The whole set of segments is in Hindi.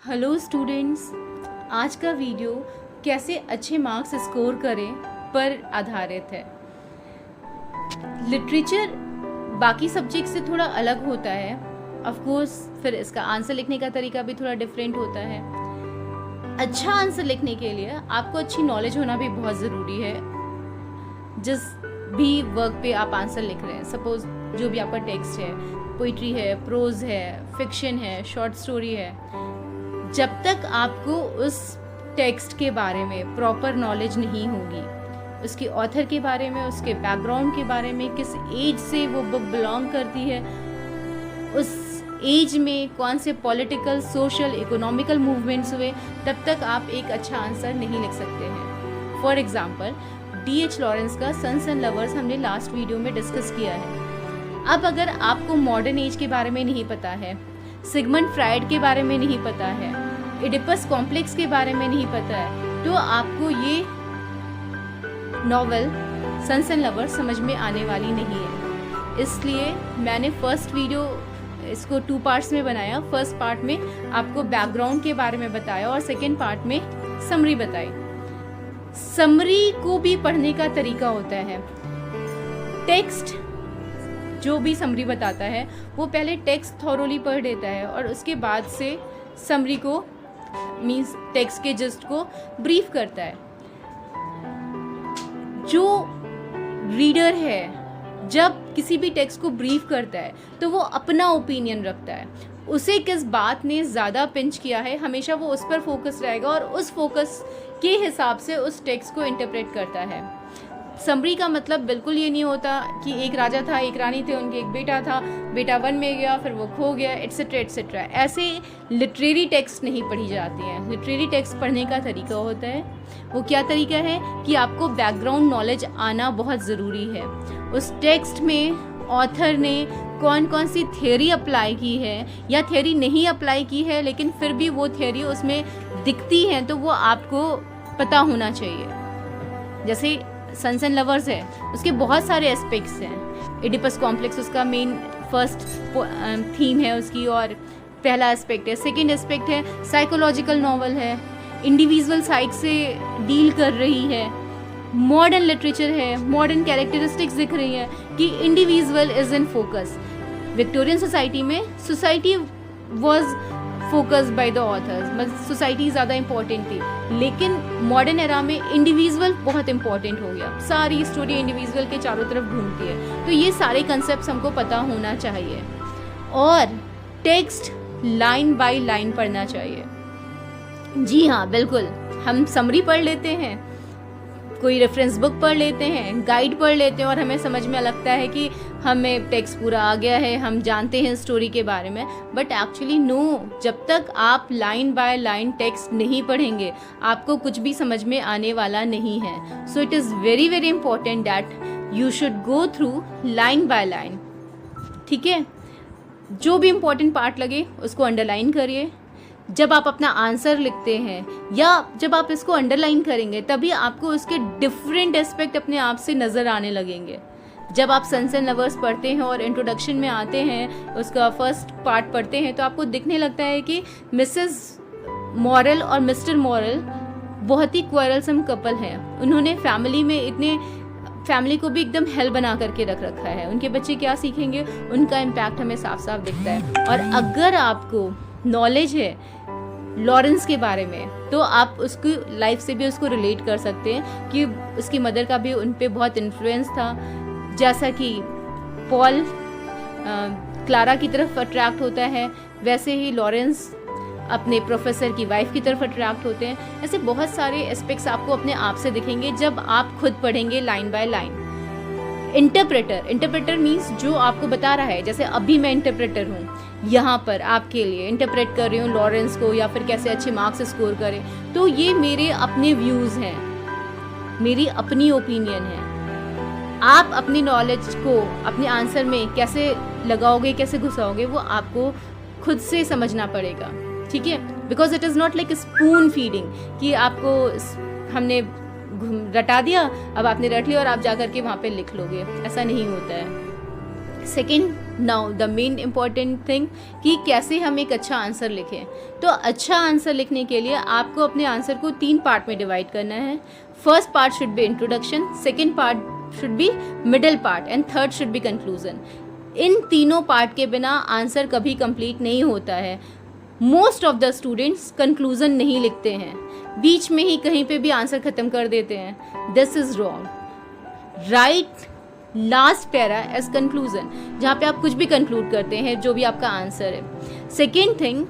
हेलो स्टूडेंट्स, आज का वीडियो कैसे अच्छे मार्क्स स्कोर करें पर आधारित है। लिटरेचर बाकी सब्जेक्ट से थोड़ा अलग होता है, ऑफ कोर्स फिर इसका आंसर लिखने का तरीका भी थोड़ा डिफरेंट होता है। अच्छा आंसर लिखने के लिए आपको अच्छी नॉलेज होना भी बहुत ज़रूरी है। जिस भी वर्क पे आप आंसर लिख रहे हैं, सपोज जो भी आपका टेक्स्ट है, पोइट्री है, प्रोज है, फिक्शन है, शॉर्ट स्टोरी है, जब तक आपको उस टेक्स्ट के बारे में प्रॉपर नॉलेज नहीं होगी, उसके ऑथर के बारे में, उसके बैकग्राउंड के बारे में, किस एज से वो बुक बिलोंग करती है, उस एज में कौन से पॉलिटिकल, सोशल, इकोनॉमिकल मूवमेंट्स हुए, तब तक आप एक अच्छा आंसर नहीं लिख सकते हैं। For example, D.H. लॉरेंस का सन्स एंड लवर्स हमने लास्ट वीडियो में डिस्कस किया है। अब अगर आपको मॉडर्न एज के बारे में नहीं पता है, सिगमंड फ्राइड के बारे में नहीं पता है, इडिपस कॉम्प्लेक्स के बारे में नहीं पता है, तो आपको ये नॉवेल सन्स एंड लवर्स समझ में आने वाली नहीं है। इसलिए मैंने फर्स्ट वीडियो इसको 2 पार्ट्स में बनाया। फर्स्ट पार्ट में आपको बैकग्राउंड के बारे में बताया और सेकेंड पार्ट में समरी बताई। समरी को भी पढ़ने का तरीका होता है। टेक्स्ट जो भी समरी बताता है वो पहले टेक्स्ट थॉरोली पढ़ लेता है और उसके बाद से समरी को मींस टेक्स्ट के जस्ट को ब्रीफ करता है। जो रीडर है जब किसी भी टेक्स्ट को ब्रीफ करता है तो वो अपना ओपिनियन रखता है। उसे किस बात ने ज़्यादा पिंच किया है, हमेशा वो उस पर फोकस रहेगा और उस फोकस के हिसाब से उस टेक्स्ट को इंटरप्रेट करता है। समरी का मतलब बिल्कुल ये नहीं होता कि एक राजा था, एक रानी थे, उनके एक बेटा था, बेटा वन में गया, फिर वो खो गया, एट्सेट्रा एट्सेट्रा। ऐसे लिटरेरी टेक्स्ट नहीं पढ़ी जाती हैं। लिटरेरी टेक्स्ट पढ़ने का तरीका होता है, वो क्या तरीका है कि आपको बैकग्राउंड नॉलेज आना बहुत ज़रूरी है। उस टेक्स्ट में ऑथर ने कौन कौन सी थियोरी अप्लाई की है या थियोरी नहीं अप्लाई की है, लेकिन फिर भी वो थियोरी उसमें दिखती है तो वो आपको पता होना चाहिए। जैसे सन्स एंड लवर्स है, उसके बहुत सारे एस्पेक्ट्स हैं। इडिपस कॉम्प्लेक्स उसका मेन फर्स्ट थीम है उसकी और पहला एस्पेक्ट है। सेकेंड एस्पेक्ट है साइकोलॉजिकल नॉवल है, इंडिविजुअल साइड से डील कर रही है। मॉडर्न लिटरेचर है, मॉडर्न कैरेक्टरिस्टिक्स दिख रही है कि individual is in focus. Victorian society में society was focused by the authors, मतलब सोसाइटी ज़्यादा इंपॉर्टेंट थी, लेकिन मॉडर्न एरा में इंडिविजुअल बहुत इंपॉर्टेंट हो गया। सारी स्टोरी इंडिविजुअल के चारों तरफ घूमती है। तो ये सारे कंसेप्ट हमको पता होना चाहिए और टेक्स्ट लाइन बाय लाइन पढ़ना चाहिए। जी हाँ, बिल्कुल, हम समरी पढ़ लेते हैं, कोई रेफरेंस बुक पढ़ लेते हैं, गाइड पढ़ लेते हैं और हमें समझ में लगता है कि हमें टेक्स्ट पूरा आ गया है, हम जानते हैं स्टोरी के बारे में। बट एक्चुअली नो, जब तक आप लाइन बाय लाइन टेक्स्ट नहीं पढ़ेंगे आपको कुछ भी समझ में आने वाला नहीं है। So it is very very important that you should go through line by line. ठीक है, जो भी इम्पोर्टेंट पार्ट लगे उसको अंडरलाइन करिए। जब आप अपना आंसर लिखते हैं या जब आप इसको अंडरलाइन करेंगे तभी आपको उसके डिफरेंट एस्पेक्ट अपने आप से नज़र आने लगेंगे। जब आप सन्स एंड लवर्स पढ़ते हैं और इंट्रोडक्शन में आते हैं, उसका फर्स्ट पार्ट पढ़ते हैं, तो आपको दिखने लगता है कि मिसेस मॉरल और मिस्टर मॉरल बहुत ही क्वारलसम कपल हैं। उन्होंने फैमिली को भी एकदम हेल बना करके रख रखा है। उनके बच्चे क्या सीखेंगे, उनका इम्पैक्ट हमें साफ साफ दिखता है। और अगर आपको नॉलेज है लॉरेंस के बारे में तो आप उसकी लाइफ से भी उसको रिलेट कर सकते हैं कि उसकी मदर का भी उन पे बहुत इन्फ्लुएंस था। जैसा कि पॉल क्लारा की तरफ अट्रैक्ट होता है, वैसे ही लॉरेंस अपने प्रोफेसर की वाइफ की तरफ अट्रैक्ट होते हैं। ऐसे बहुत सारे एस्पेक्ट्स आपको अपने आप से दिखेंगे जब आप खुद पढ़ेंगे line by line. Interpreter means जो आपको बता रहा है। जैसे अभी मैं इंटरप्रेटर हूँ, यहाँ पर आपके लिए इंटरप्रेट कर रही हूँ लॉरेंस को या फिर कैसे अच्छे मार्क्स स्कोर करें, तो ये मेरे अपने व्यूज़ हैं, मेरी अपनी ओपिनियन है। आप अपनी नॉलेज को अपने आंसर में कैसे लगाओगे, कैसे घुसाओगे, वो आपको खुद से समझना पड़ेगा। ठीक है, because it is not like spoon feeding कि आपको हमने रटा दिया, अब आपने रट लिया और आप जा करके वहाँ पे लिख लोगे, ऐसा नहीं होता है। Second now the main important thing कि कैसे हम एक अच्छा आंसर लिखें। तो अच्छा आंसर लिखने के लिए आपको अपने आंसर को 3 पार्ट में डिवाइड करना है। First part should be introduction, second part should be middle part and third should be conclusion. इन तीनों पार्ट के बिना आंसर कभी कंप्लीट नहीं होता है। Most of the students conclusion नहीं लिखते हैं, बीच में ही कहीं पे भी आंसर ख़त्म कर देते हैं। This is wrong. Right last para as conclusion, जहाँ पे आप कुछ भी कंक्लूड करते हैं जो भी आपका आंसर है। सेकेंड थिंग,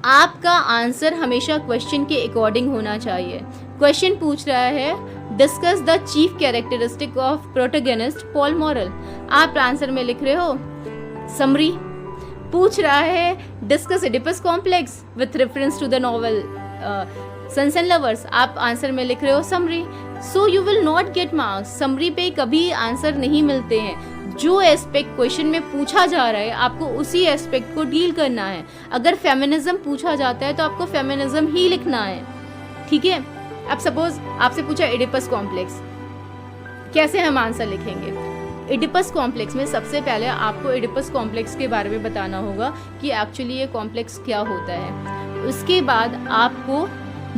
आपका आंसर हमेशा क्वेश्चन के अकॉर्डिंग होना चाहिए। क्वेश्चन पूछ रहा है discuss the chief characteristic of protagonist Paul Morel, आप आंसर में लिख रहे हो समरी। पूछ रहा है discuss Oedipus complex with reference to the novel Sons and Lovers, आप आंसर में लिख रहे हो summary. So you will not get marks. Summary पे कभी आंसर नहीं मिलते हैं। जो एस्पेक्ट क्वेश्चन में पूछा जा रहा है आपको उसी एस्पेक्ट को डील करना है। अगर फेमिनिज्म पूछा जाता है तो आपको फेमिनिज्म ही लिखना है, ठीक है। अब सपोज आपसे पूछा एडिपस कॉम्प्लेक्स, कैसे हम आंसर लिखेंगे? एडिपस कॉम्प्लेक्स में सबसे पहले आपको एडिपस कॉम्प्लेक्स के बारे में बताना होगा कि एक्चुअली ये कॉम्प्लेक्स क्या होता है। उसके बाद आपको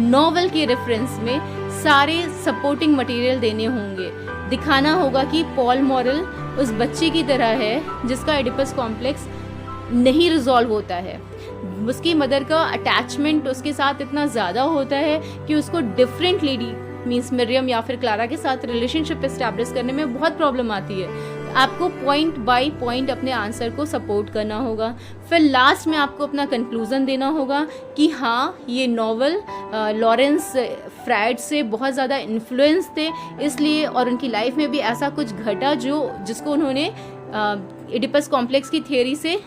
नॉवल के रेफरेंस में सारे सपोर्टिंग मटेरियल देने होंगे। दिखाना होगा कि पॉल मॉरल उस बच्चे की तरह है जिसका एडिपस कॉम्प्लेक्स नहीं रिजॉल्व होता है। उसकी मदर का अटैचमेंट उसके साथ इतना ज़्यादा होता है कि उसको डिफरेंट लेडी मीन्स मिरियम या फिर क्लारा के साथ रिलेशनशिप एस्टैब्लिश करने में बहुत प्रॉब्लम आती है। आपको पॉइंट बाय पॉइंट अपने आंसर को सपोर्ट करना होगा। फिर लास्ट में आपको अपना कंक्लूज़न देना होगा कि हाँ ये नॉवल लॉरेंस फ्रायड से बहुत ज़्यादा इन्फ्लुएंस थे इसलिए, और उनकी लाइफ में भी ऐसा कुछ घटा जिसको उन्होंने एडिपस कॉम्प्लेक्स की थियोरी से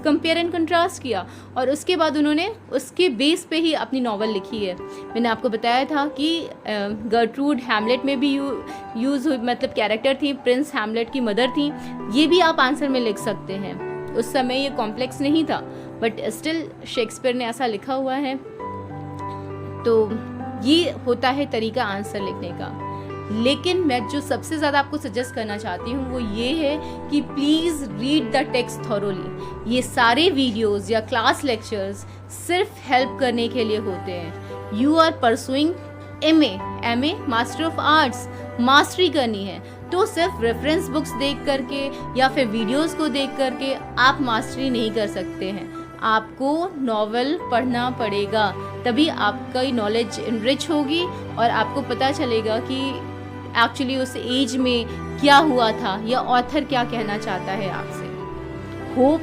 कंपेयर एंड कंट्रास्ट किया, और उसके बाद उन्होंने उसके बेस पे ही अपनी नॉवल लिखी है। मैंने आपको बताया था कि गर्ट्रूड हैमलेट में भी यूज़ हुई, मतलब कैरेक्टर थी, प्रिंस हैमलेट की मदर थी। ये भी आप आंसर में लिख सकते हैं। उस समय ये कॉम्प्लेक्स नहीं था बट स्टिल शेक्सपियर ने ऐसा लिखा हुआ है। तो ये होता है तरीका आंसर लिखने का। लेकिन मैं जो सबसे ज़्यादा आपको सजेस्ट करना चाहती हूँ वो ये है कि please read the text thoroughly. ये सारे वीडियोस या क्लास लेक्चर्स सिर्फ हेल्प करने के लिए होते हैं। You are pursuing MA master of arts, mastery करनी है, तो सिर्फ रेफरेंस बुक्स देख करके या फिर वीडियोस को देख करके आप मास्टरी नहीं कर सकते हैं। आपको नॉवल पढ़ना पड़ेगा, तभी आपका नॉलेज इनरिच होगी और आपको पता चलेगा कि एक्चुअली उस एज में क्या हुआ था या ऑथर क्या कहना चाहता है आपसे। होप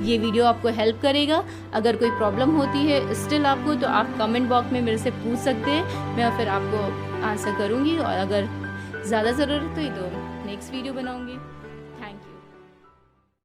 ये वीडियो आपको हेल्प करेगा। अगर कोई प्रॉब्लम होती है स्टिल आपको, तो आप कमेंट बॉक्स में मेरे से पूछ सकते हैं, मैं फिर आपको आंसर करूँगी, और अगर ज़्यादा ज़रूरत हुई तो नेक्स्ट वीडियो बनाऊँगी। Thank you.